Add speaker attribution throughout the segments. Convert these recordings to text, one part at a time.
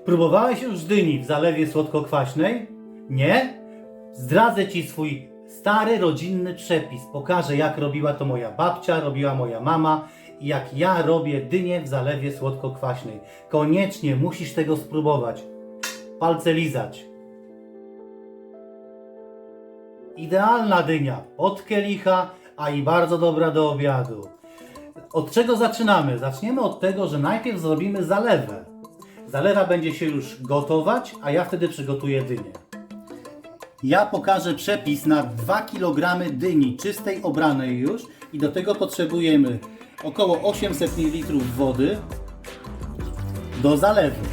Speaker 1: Próbowałeś już dyni w zalewie słodko-kwaśnej? Nie? Zdradzę Ci swój stary, rodzinny przepis. Pokażę, jak robiła to moja babcia, robiła moja mama i jak ja robię dynię w zalewie słodko-kwaśnej. Koniecznie musisz tego spróbować. Palce lizać. Idealna dynia od kielicha, a i bardzo dobra do obiadu. Od czego zaczynamy? Zaczniemy od tego, że najpierw zrobimy zalewę. Zalewa będzie się już gotować, a ja wtedy przygotuję dynię. Ja pokażę przepis na 2 kg dyni czystej, obranej już i do tego potrzebujemy około 800 ml wody do zalewu.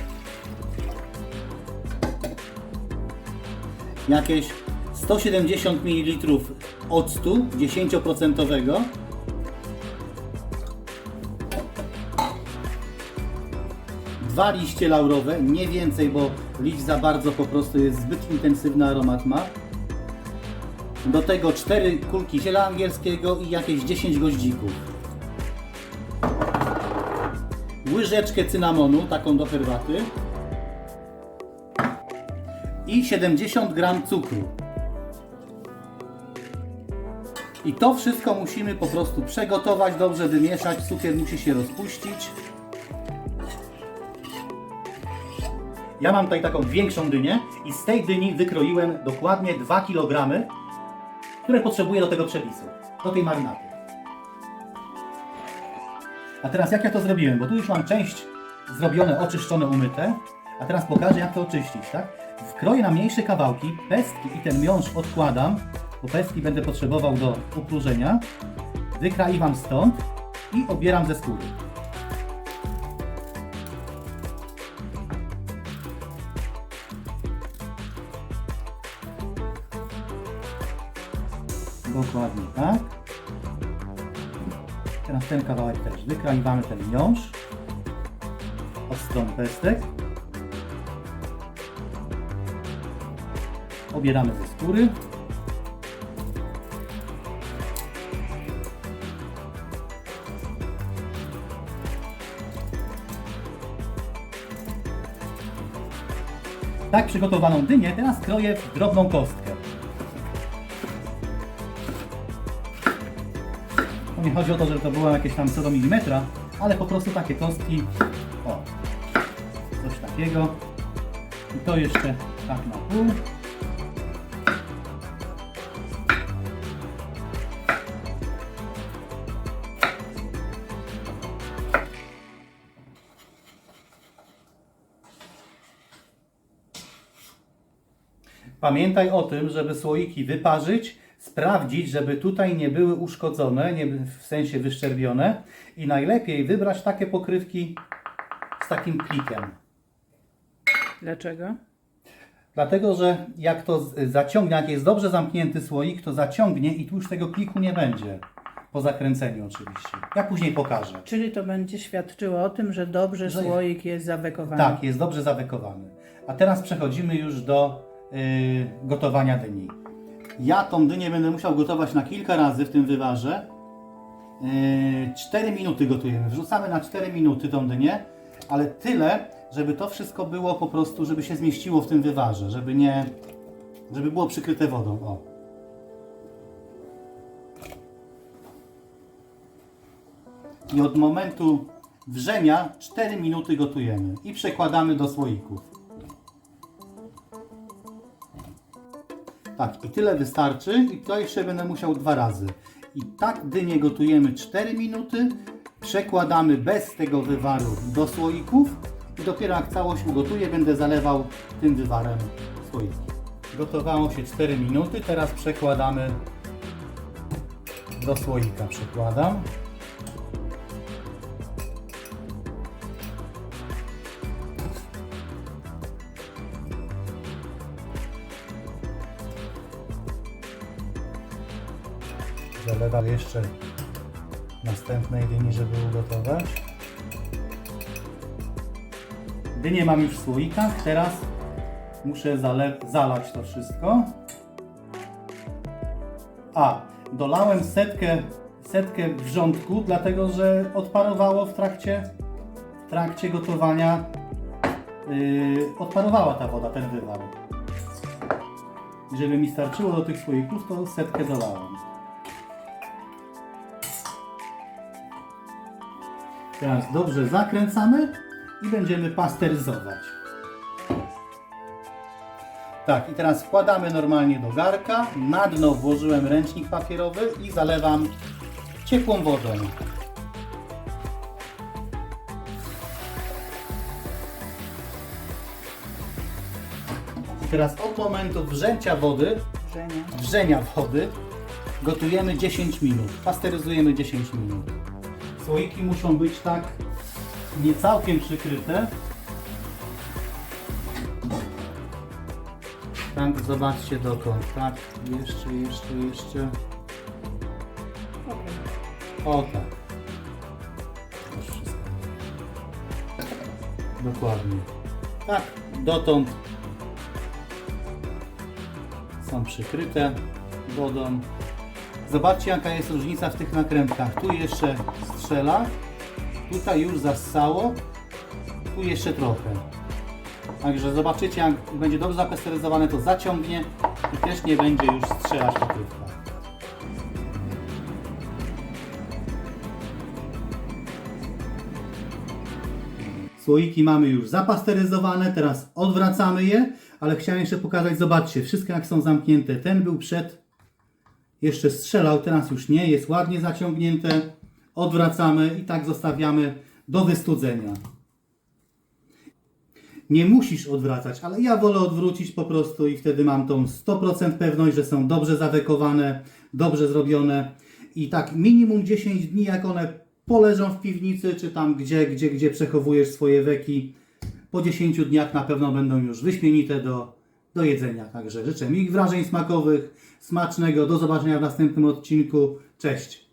Speaker 1: Jakieś 170 ml octu 10%. Dwa liście laurowe, nie więcej, bo liść za bardzo po prostu jest zbyt intensywny aromat ma. Do tego 4 kulki ziela angielskiego i jakieś 10 goździków. Łyżeczkę cynamonu, taką do herbaty. I 70 g cukru. I to wszystko musimy po prostu przegotować, dobrze wymieszać, cukier musi się rozpuścić. Ja mam tutaj taką większą dynię i z tej dyni wykroiłem dokładnie 2 kg, które potrzebuję do tego przepisu, do tej marynaty. A teraz jak ja to zrobiłem, bo tu już mam część zrobione, oczyszczone, umyte, a teraz pokażę, jak to oczyścić, tak? Wkroję na mniejsze kawałki, pestki i ten miąższ odkładam, bo pestki będę potrzebował do upróżenia. Wykraiwam stąd i obieram ze skóry. Dokładnie tak. Teraz ten kawałek też wykraiwamy, ten miąższ od strony pestek. Obieramy ze skóry. Tak przygotowaną dynię teraz kroję w drobną kostkę. Nie chodzi o to, żeby to było jakieś tam co do milimetra, ale po prostu takie kostki. O, coś takiego. I to jeszcze tak na pół. Pamiętaj o tym, żeby słoiki wyparzyć, sprawdzić, żeby tutaj nie były uszkodzone, w sensie wyszczerbione i najlepiej wybrać takie pokrywki z takim klikiem.
Speaker 2: Dlaczego?
Speaker 1: Dlatego, że jak to zaciągnie, jak jest dobrze zamknięty słoik, to zaciągnie i tu już tego kliku nie będzie. Po zakręceniu oczywiście. Ja później pokażę.
Speaker 2: Czyli to będzie świadczyło o tym, że dobrze słoik jest zawekowany.
Speaker 1: Tak, jest dobrze zawekowany. A teraz przechodzimy już do gotowania dyni. Ja tą dynię będę musiał gotować na kilka razy w tym wywarze. 4 minuty gotujemy. Wrzucamy na 4 minuty tą dynię, ale tyle, żeby to wszystko było po prostu, żeby się zmieściło w tym wywarze, żeby było przykryte wodą. O. I od momentu wrzenia 4 minuty gotujemy i przekładamy do słoików. Tak, i tyle wystarczy i to jeszcze będę musiał 2 razy. I tak dynię gotujemy 4 minuty, przekładamy bez tego wywaru do słoików i dopiero jak całość ugotuję, będę zalewał tym wywarem słoiki. Gotowało się 4 minuty, teraz przekładamy do słoika. Przekładam. Zalewam jeszcze następnej dyni, żeby ugotować. Dynię mam już w słoikach, teraz muszę zalać to wszystko. A, dolałem setkę wrzątku, dlatego że odparowało w trakcie gotowania odparowała ta woda, ten wywar. Żeby mi starczyło do tych słoików, to setkę dolałem. Teraz dobrze zakręcamy i będziemy pasteryzować. Tak, i teraz wkładamy normalnie do garka. Na dno włożyłem ręcznik papierowy i zalewam ciepłą wodą. I teraz od momentu wrzęcia wody, wrzenia wody, gotujemy 10 minut. Pasteryzujemy 10 minut. Słoiki muszą być tak nie całkiem przykryte. Tak, zobaczcie dokąd. Tak, jeszcze. O tak. Już wszystko. Dokładnie. Tak, dotąd są przykryte wodą. Zobaczcie, jaka jest różnica w tych nakrętkach. Tu jeszcze strzela, tutaj już zassało, tu jeszcze trochę. Także zobaczycie, jak będzie dobrze zapasteryzowane, to zaciągnie i też nie będzie już strzelać pokrywka. Słoiki mamy już zapasteryzowane, teraz odwracamy je, ale chciałem jeszcze pokazać, zobaczcie, wszystkie jak są zamknięte. Ten był jeszcze strzelał, teraz już nie, jest ładnie zaciągnięte. Odwracamy i tak zostawiamy do wystudzenia. Nie musisz odwracać, ale ja wolę odwrócić po prostu i wtedy mam tą 100% pewność, że są dobrze zawekowane, dobrze zrobione. I tak minimum 10 dni, jak one poleżą w piwnicy, czy tam gdzie przechowujesz swoje weki, po 10 dniach na pewno będą już wyśmienite do jedzenia. Także życzę mi wrażeń smakowych, smacznego. Do zobaczenia w następnym odcinku. Cześć!